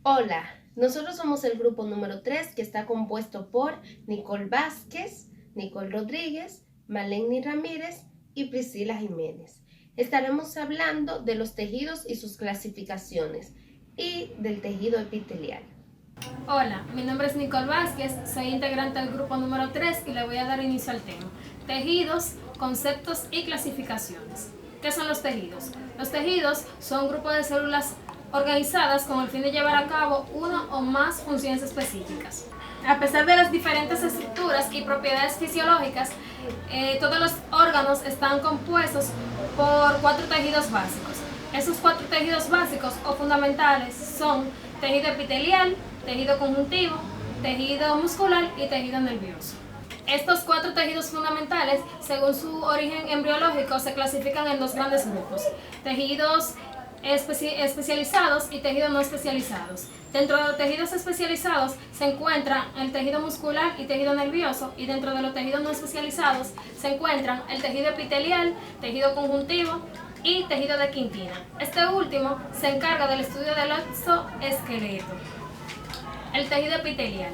Hola, nosotros somos el grupo número 3 que está compuesto por Nicole Vázquez, Nicole Rodríguez, Maleni Ramírez y Priscila Jiménez. Estaremos hablando de los tejidos y sus clasificaciones y del tejido epitelial. Hola, mi nombre es Nicole Vázquez, soy integrante del grupo número 3 y le voy a dar inicio al tema. Tejidos, conceptos y clasificaciones. ¿Qué son los tejidos? Los tejidos son un grupo de células organizadas con el fin de llevar a cabo una o más funciones específicas. A pesar de las diferentes estructuras y propiedades fisiológicas, todos los órganos están compuestos por 4 tejidos básicos. Esos 4 tejidos básicos o fundamentales son tejido epitelial, tejido conjuntivo, tejido muscular y tejido nervioso. Estos 4 tejidos fundamentales, según su origen embriológico, se clasifican en 2 grandes grupos: tejidos especializados y tejidos no especializados. Dentro de los tejidos especializados se encuentran el tejido muscular y tejido nervioso, y dentro de los tejidos no especializados se encuentran el tejido epitelial, tejido conjuntivo y tejido de quitina. Este último se encarga del estudio del exoesqueleto. El tejido epitelial.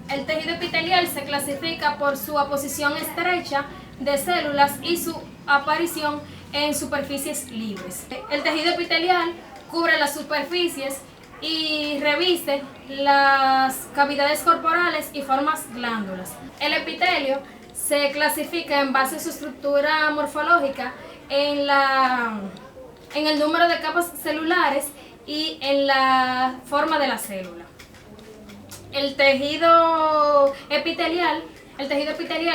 El tejido epitelial se clasifica por su aposición estrecha de células y su aparición en superficies libres. El tejido epitelial cubre las superficies y reviste las cavidades corporales y forma glándulas. El epitelio se clasifica en base a su estructura morfológica, en el número de capas celulares y en la forma de la célula. El tejido epitelial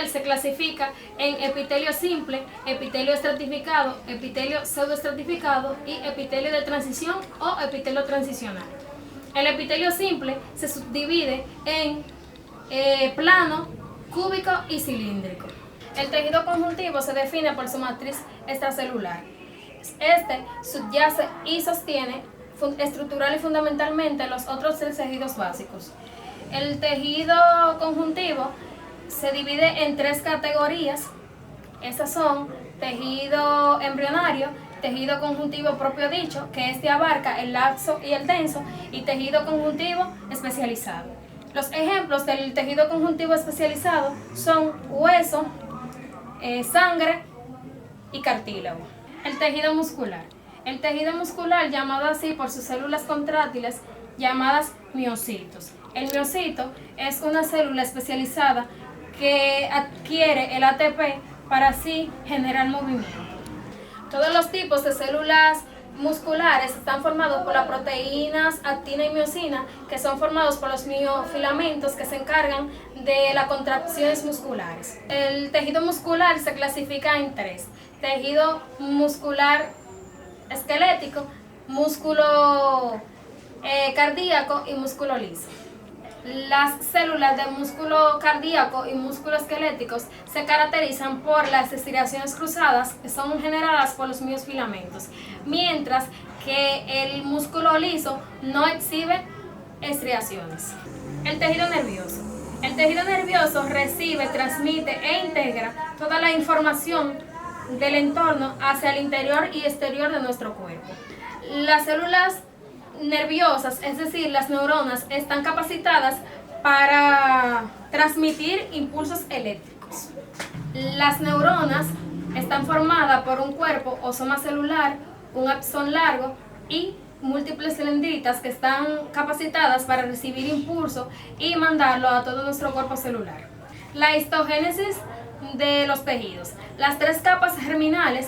se clasifica en epitelio simple, epitelio estratificado, epitelio pseudoestratificado y epitelio de transición o epitelio transicional. El epitelio simple se subdivide en plano, cúbico y cilíndrico. El tejido conjuntivo se define por su matriz extracelular. Este subyace y sostiene estructural y fundamentalmente los otros 3 tejidos básicos. El tejido conjuntivo se divide en 3 categorías. Estas son tejido embrionario, tejido conjuntivo propio dicho, que este abarca el laxo y el denso, y tejido conjuntivo especializado. Los ejemplos del tejido conjuntivo especializado son hueso, sangre y cartílago. El tejido muscular. El tejido muscular, llamado así por sus células contráctiles llamadas miocitos. El miocito es una célula especializada que adquiere el ATP para así generar movimiento. Todos los tipos de células musculares están formados por las proteínas actina y miosina, que son formados por los miofilamentos que se encargan de las contracciones musculares. El tejido muscular se clasifica en 3: tejido muscular esquelético, músculo cardíaco y músculo liso. Las células de músculo cardíaco y músculo esqueléticos se caracterizan por las estriaciones cruzadas, que son generadas por los miofilamentos, mientras que el músculo liso no exhibe estriaciones. El tejido nervioso. El tejido nervioso recibe, transmite e integra toda la información del entorno hacia el interior y exterior de nuestro cuerpo. Las células nerviosas, es decir, las neuronas, están capacitadas para transmitir impulsos eléctricos. Las neuronas están formadas por un cuerpo o soma celular, un axón largo y múltiples dendritas que están capacitadas para recibir impulso y mandarlo a todo nuestro cuerpo celular. La histogénesis de los tejidos. Las 3 capas germinales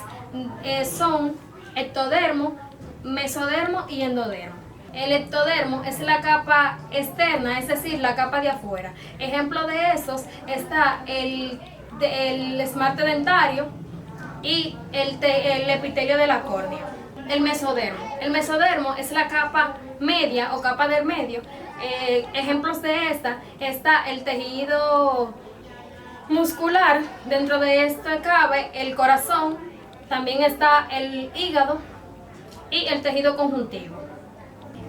son ectodermo, mesodermo y endodermo. El ectodermo es la capa externa, es decir, la capa de afuera. Ejemplo de estos está el esmalte dentario y el epitelio de la córnea. El mesodermo es la capa media o capa del medio. Ejemplos de esta está el tejido muscular. Dentro de esta cabe el corazón, también está el hígado y el tejido conjuntivo.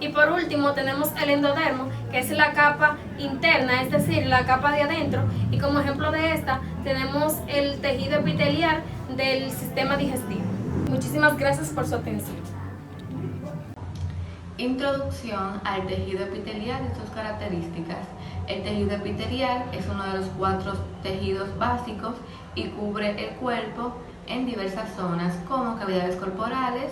Y por último tenemos el endodermo, que es la capa interna, es decir, la capa de adentro, y como ejemplo de esta tenemos el tejido epitelial del sistema digestivo. Muchísimas gracias por su atención. Introducción al tejido epitelial y sus características. El tejido epitelial es uno de los 4 tejidos básicos y cubre el cuerpo en diversas zonas como cavidades corporales,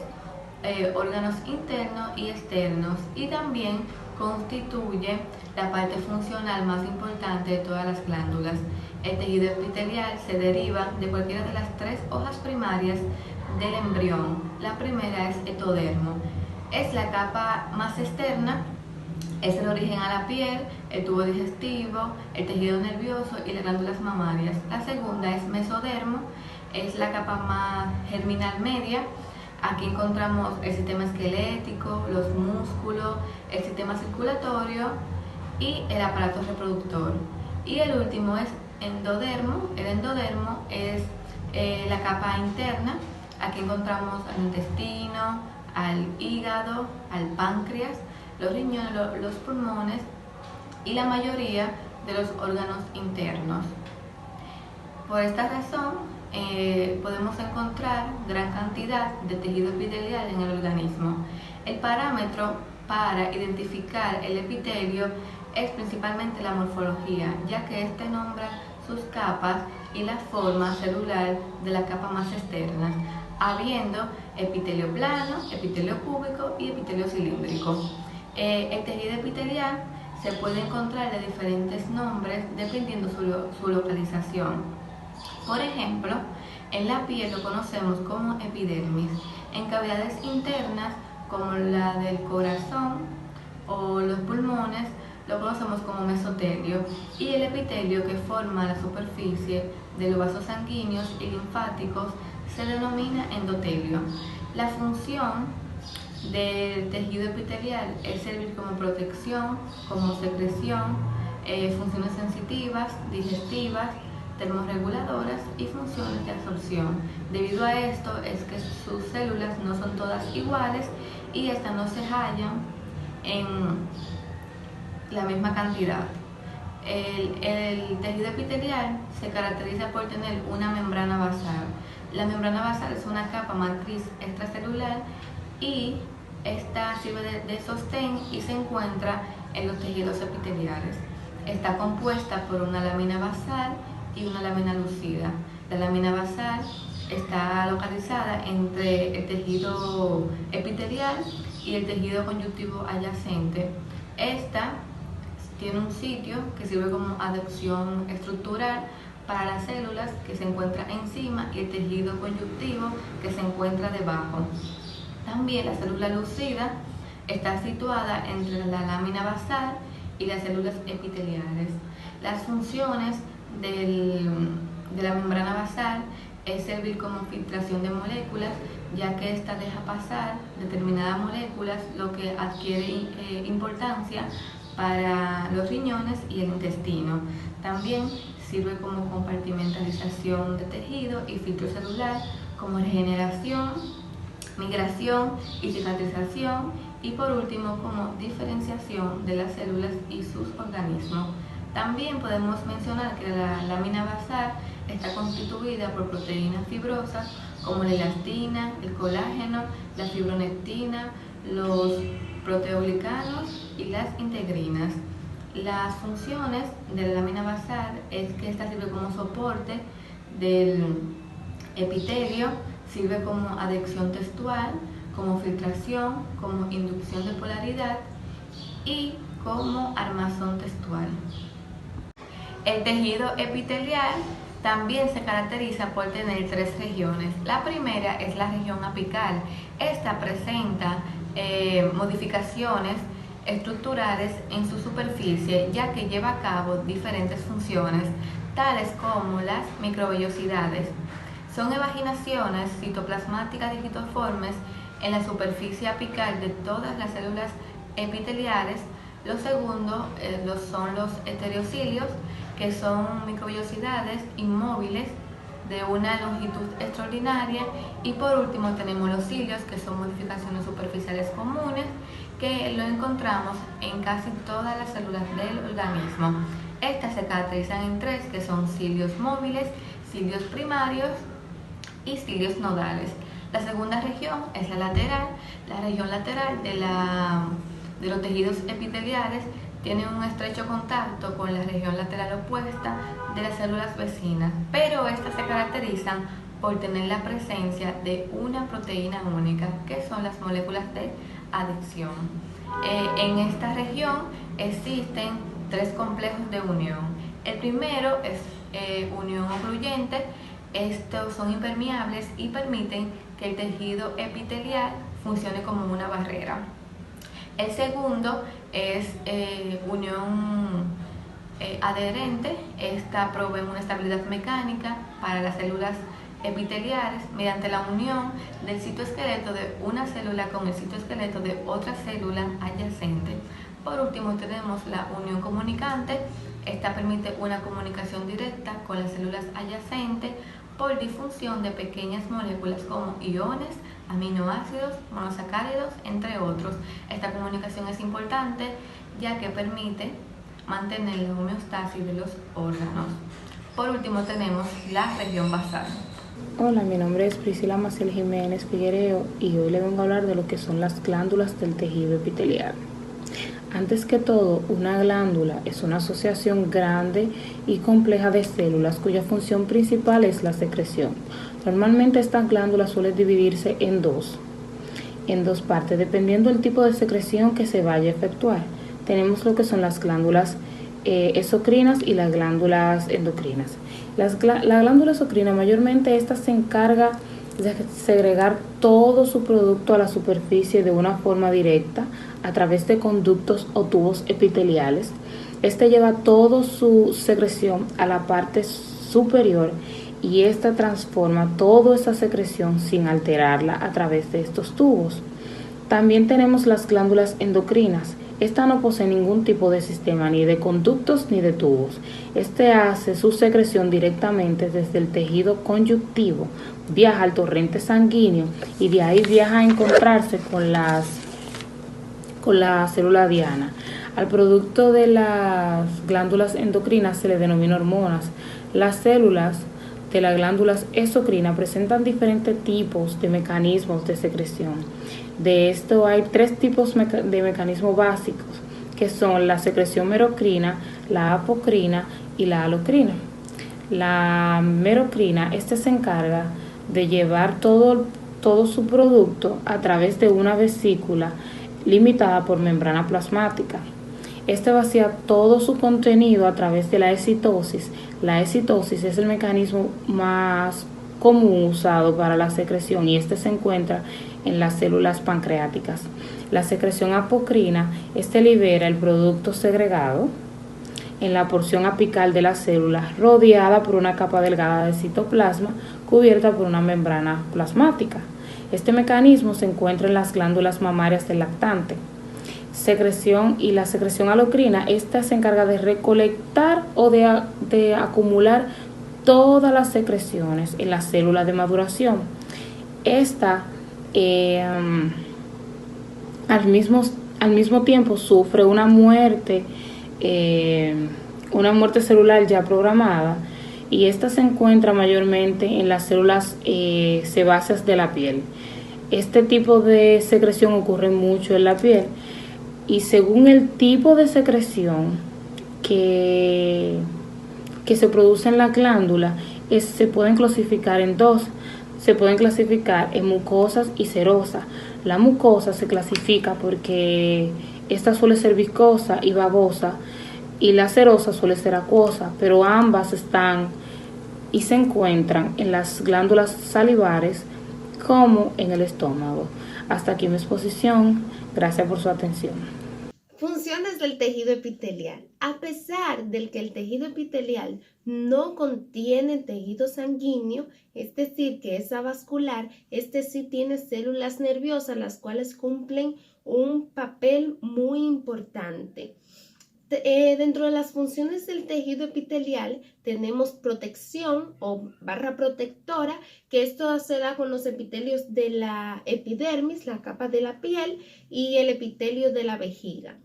órganos internos y externos, y también constituye la parte funcional más importante de todas las glándulas. El tejido epitelial se deriva de cualquiera de las 3 hojas primarias del embrión. La primera es ectodermo. Es la capa más externa, es el origen a la piel, el tubo digestivo, el tejido nervioso y las glándulas mamarias. La segunda es mesodermo, es la capa más germinal media. Aquí encontramos el sistema esquelético, los músculos, el sistema circulatorio y el aparato reproductor. Y el último es endodermo. El endodermo es la capa interna. Aquí encontramos al intestino, al hígado, al páncreas, los riñones, los pulmones y la mayoría de los órganos internos. Por esta razón, podemos encontrar gran cantidad de tejido epitelial en el organismo. El parámetro para identificar el epitelio es principalmente la morfología, ya que este nombra sus capas y la forma celular de la capa más externa, habiendo epitelio plano, epitelio cúbico y epitelio cilíndrico. El tejido epitelial se puede encontrar de diferentes nombres dependiendo su localización. Por ejemplo, en la piel lo conocemos como epidermis, en cavidades internas como la del corazón o los pulmones lo conocemos como mesotelio, y el epitelio que forma la superficie de los vasos sanguíneos y linfáticos se denomina endotelio. La función del tejido epitelial es servir como protección, como secreción, funciones sensitivas, digestivas, termorreguladoras y funciones de absorción. Debido a esto es que sus células no son todas iguales y estas no se hallan en la misma cantidad. El tejido epitelial se caracteriza por tener una membrana basal. La membrana basal es una capa matriz extracelular y esta sirve de sostén y se encuentra en los tejidos epiteliales. Está compuesta por una lámina basal y una lámina lucida. La lámina basal está localizada entre el tejido epitelial y el tejido conjuntivo adyacente. Esta tiene un sitio que sirve como adhesión estructural para las células que se encuentra encima y el tejido conjuntivo que se encuentra debajo. También la célula lucida está situada entre la lámina basal y las células epiteliales. Las funciones de la membrana basal es servir como filtración de moléculas, ya que ésta deja pasar determinadas moléculas, lo que adquiere importancia para los riñones y el intestino. También sirve como compartimentalización de tejido y filtro celular, como regeneración, migración y cicatrización, y por último como diferenciación de las células y sus organismos. También podemos mencionar que la lámina basal está constituida por proteínas fibrosas como la elastina, el colágeno, la fibronectina, los proteoglicanos y las integrinas. Las funciones de la lámina basal es que esta sirve como soporte del epitelio, sirve como adhesión textual, como filtración, como inducción de polaridad y como armazón textual. El tejido epitelial también se caracteriza por tener 3 regiones. La primera es la región apical. Esta presenta modificaciones estructurales en su superficie, ya que lleva a cabo diferentes funciones, tales como las microvellosidades. Son evaginaciones citoplasmáticas digitoformes en la superficie apical de todas las células epiteliales. Lo segundo son los heterocilios, que son microvellosidades inmóviles de una longitud extraordinaria, y por último tenemos los cilios, que son modificaciones superficiales comunes que lo encontramos en casi todas las células del organismo. Estas se caracterizan en 3, que son cilios móviles, cilios primarios y cilios nodales. La segunda región es la lateral. La región lateral de la de los tejidos epiteliales tienen un estrecho contacto con la región lateral opuesta de las células vecinas, pero estas se caracterizan por tener la presencia de una proteína única, que son las moléculas de adhesión. En esta región existen 3 complejos de unión. El primero es unión ocluyente. Estos son impermeables y permiten que el tejido epitelial funcione como una barrera. El segundo es unión adherente. Esta provee una estabilidad mecánica para las células epiteliales mediante la unión del citoesqueleto de una célula con el citoesqueleto de otra célula adyacente. Por último tenemos la unión comunicante. Esta permite una comunicación directa con las células adyacentes por difusión de pequeñas moléculas como iones, aminoácidos, monosacáridos, entre otros. Esta comunicación es importante ya que permite mantener la homeostasis de los órganos. Por último tenemos la región basal. Hola, mi nombre es Priscila Maciel Jiménez Figuereo y hoy le vengo a hablar de lo que son las glándulas del tejido epitelial. Antes que todo, una glándula es una asociación grande y compleja de células cuya función principal es la secreción. Normalmente estas glándulas suelen dividirse en dos partes, dependiendo del tipo de secreción que se vaya a efectuar. Tenemos lo que son las glándulas exocrinas y las glándulas endocrinas. La glándula exocrina mayormente esta se encarga de segregar todo su producto a la superficie de una forma directa a través de conductos o tubos epiteliales. Este lleva toda su secreción a la parte superior y esta transforma toda esa secreción sin alterarla a través de estos tubos. También tenemos las glándulas endocrinas. Esta no posee ningún tipo de sistema ni de conductos ni de tubos. Este hace su secreción directamente desde el tejido conjuntivo, viaja al torrente sanguíneo y de ahí viaja a encontrarse con la célula diana. Al producto de las glándulas endocrinas se le denomina hormonas. Las células de las glándulas exocrinas presentan diferentes tipos de mecanismos de secreción. De esto hay 3 tipos de mecanismos básicos, que son la secreción merocrina, la apocrina y la alocrina. La merocrina, se encarga de llevar todo su producto a través de una vesícula limitada por membrana plasmática. Vacía todo su contenido a través de la excitosis. La excitosis es el mecanismo más común usado para la secreción y se encuentra en las células pancreáticas. La secreción apocrina, libera el producto segregado en la porción apical de la célula, rodeada por una capa delgada de citoplasma cubierta por una membrana plasmática. Este mecanismo se encuentra en las glándulas mamarias del lactante. La secreción alocrina, se encarga de recolectar o de acumular todas las secreciones en las células de maduración. Al mismo tiempo sufre una muerte celular ya programada, y se encuentra mayormente en las células sebáceas de la piel. Este tipo de secreción ocurre mucho en la piel y según el tipo de secreción que se produce en la glándula, se pueden clasificar en 2. Se pueden clasificar en mucosas y serosas. La mucosa se clasifica porque esta suele ser viscosa y babosa, y la serosa suele ser acuosa, pero ambas están y se encuentran en las glándulas salivares como en el estómago. Hasta aquí mi exposición. Gracias por su atención. Funciones del tejido epitelial. A pesar de que el tejido epitelial no contiene tejido sanguíneo, es decir, que es avascular, sí tiene células nerviosas, las cuales cumplen un papel muy importante. Dentro de las funciones del tejido epitelial tenemos protección o barra protectora, que esto se da con los epitelios de la epidermis, la capa de la piel, y el epitelio de la vejiga.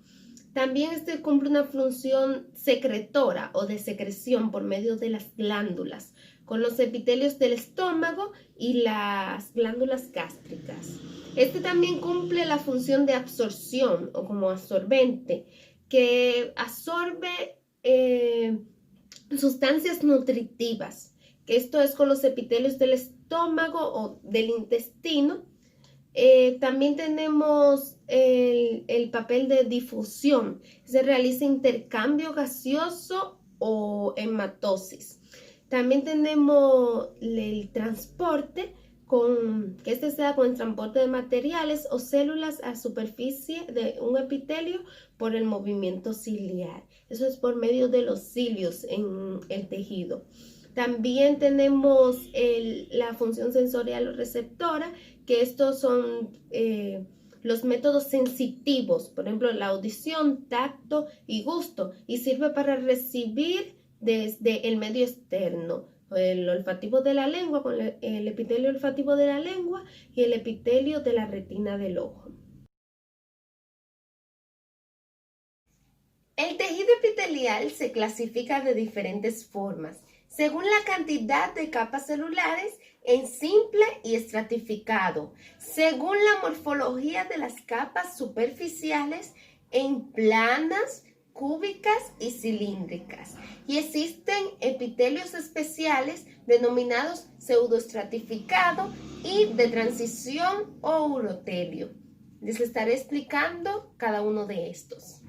También cumple una función secretora o de secreción por medio de las glándulas. con los epitelios del estómago y las glándulas gástricas. Este también cumple la función de absorción o como absorbente, que absorbe sustancias nutritivas. Esto es con los epitelios del estómago o del intestino. También tenemos el papel de difusión. Se realiza intercambio gaseoso o hematosis. También tenemos el transporte, que este se da con el transporte de materiales o células a superficie de un epitelio por el movimiento ciliar. Eso es por medio de los cilios en el tejido. También tenemos la función sensorial o receptora, que estos son los métodos sensitivos, por ejemplo, la audición, tacto y gusto, y sirve para recibir desde el medio externo, el olfativo de la lengua, con el epitelio olfativo de la lengua y el epitelio de la retina del ojo. El tejido epitelial se clasifica de diferentes formas, según la cantidad de capas celulares en simple y estratificado, según la morfología de las capas superficiales en planas, cúbicas y cilíndricas. Y existen epitelios especiales denominados pseudoestratificado y de transición o urotelio. Les estaré explicando cada uno de estos.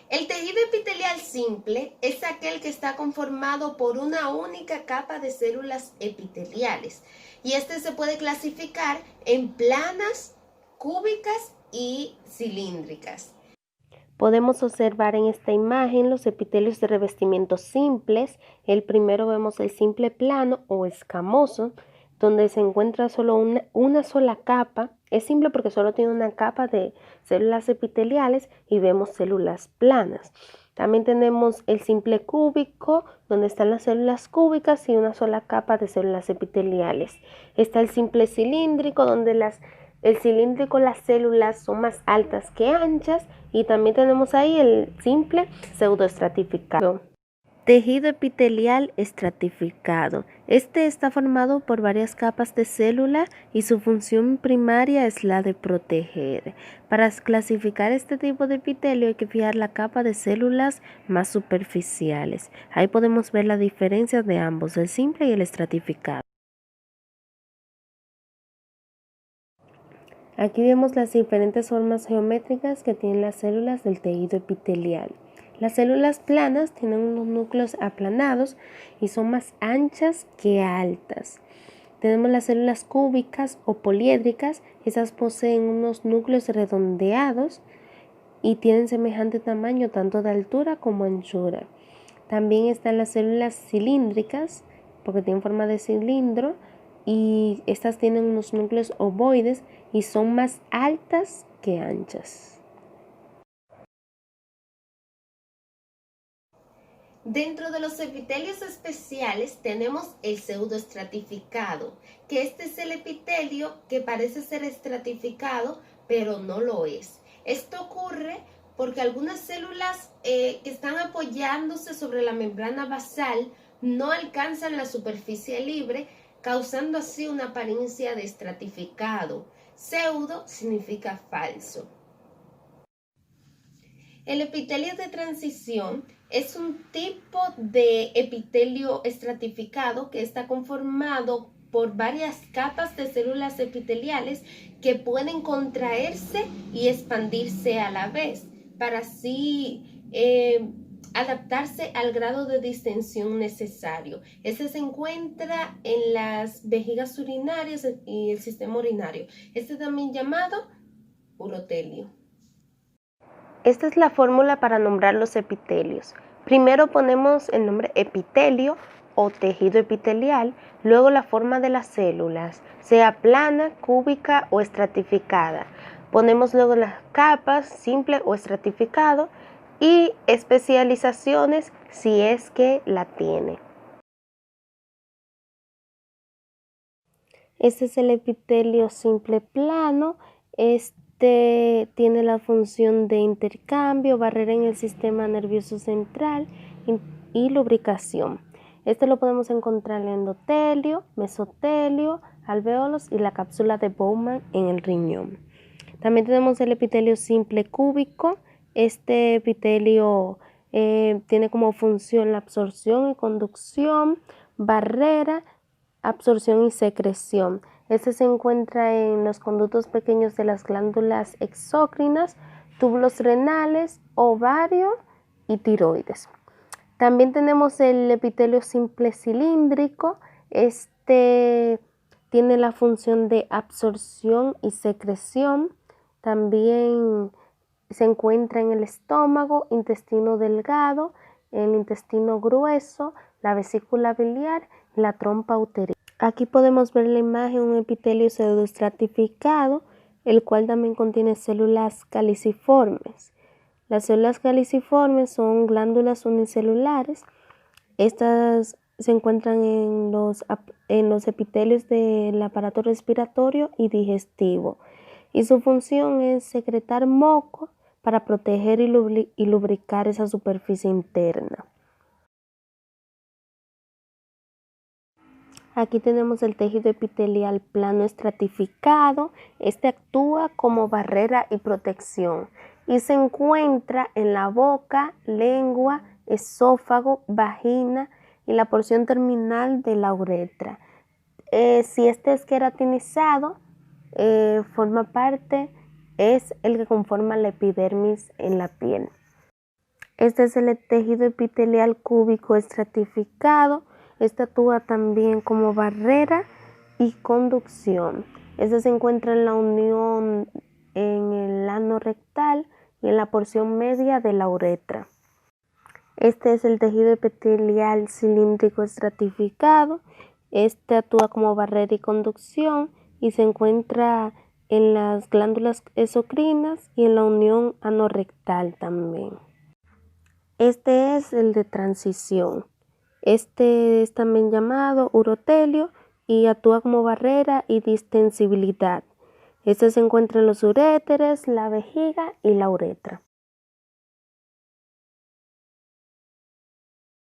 El tejido epitelial simple es aquel que está conformado por una única capa de células epiteliales y este se puede clasificar en planas, cúbicas y cilíndricas. Podemos observar en esta imagen los epitelios de revestimiento simples. El primero vemos el simple plano o escamoso, donde se encuentra solo una sola capa. Es simple porque solo tiene una capa de células epiteliales y vemos células planas. También tenemos el simple cúbico, donde están las células cúbicas y una sola capa de células epiteliales. Está el simple cilíndrico, donde el cilíndrico, las células son más altas que anchas, y también tenemos ahí el simple pseudoestratificado. Tejido epitelial estratificado. Este está formado por varias capas de célula y su función primaria es la de proteger. Para clasificar este tipo de epitelio hay que fijar la capa de células más superficiales. Ahí podemos ver la diferencia de ambos, el simple y el estratificado. Aquí vemos las diferentes formas geométricas que tienen las células del tejido epitelial. Las células planas tienen unos núcleos aplanados y son más anchas que altas. Tenemos las células cúbicas o poliédricas. Esas poseen unos núcleos redondeados y tienen semejante tamaño tanto de altura como anchura. También están las células cilíndricas porque tienen forma de cilindro y estas tienen unos núcleos ovoides y son más altas que anchas. Dentro de los epitelios especiales tenemos el pseudoestratificado, que este es el epitelio que parece ser estratificado, pero no lo es. Esto ocurre porque algunas células que están apoyándose sobre la membrana basal no alcanzan la superficie libre, causando así una apariencia de estratificado. Pseudo significa falso. El epitelio de transición es un tipo de epitelio estratificado que está conformado por varias capas de células epiteliales que pueden contraerse y expandirse a la vez para así adaptarse al grado de distensión necesario. Este se encuentra en las vejigas urinarias y el sistema urinario. Este también llamado urotelio. Esta es la fórmula para nombrar los epitelios. Primero ponemos el nombre epitelio o tejido epitelial, luego la forma de las células, sea plana, cúbica o estratificada. Ponemos luego las capas, simple o estratificado, y especializaciones si es que la tiene. Este es el epitelio simple plano. Este tiene la función de intercambio, barrera en el sistema nervioso central, y lubricación. Este lo podemos encontrar en endotelio, mesotelio, alvéolos y la cápsula de Bowman en el riñón. También tenemos el epitelio simple cúbico. Este epitelio tiene como función la absorción y conducción, barrera, absorción y secreción. Este se encuentra en los conductos pequeños de las glándulas exócrinas, túbulos renales, ovario y tiroides. También tenemos el epitelio simple cilíndrico. Este tiene la función de absorción y secreción. También se encuentra en el estómago, intestino delgado, el intestino grueso, la vesícula biliar y la trompa uterina. Aquí podemos ver la imagen, un epitelio pseudoestratificado, el cual también contiene células caliciformes. Las células caliciformes son glándulas unicelulares. Estas se encuentran en los epitelios del aparato respiratorio y digestivo. Y su función es secretar moco para proteger y lubricar esa superficie interna. Aquí tenemos el tejido epitelial plano estratificado. Este actúa como barrera y protección y se encuentra en la boca, lengua, esófago, vagina y la porción terminal de la uretra. Si este es queratinizado, es el que conforma la epidermis en la piel. Este es el tejido epitelial cúbico estratificado. Este actúa también como barrera y conducción. Este se encuentra en la unión en el ano rectal y en la porción media de la uretra. Este es el tejido epitelial cilíndrico estratificado. Este actúa como barrera y conducción y se encuentra en las glándulas exocrinas y en la unión anorrectal también. Este es el de transición. Este es también llamado urotelio y actúa como barrera y distensibilidad. Este se encuentra en los uréteres, la vejiga y la uretra.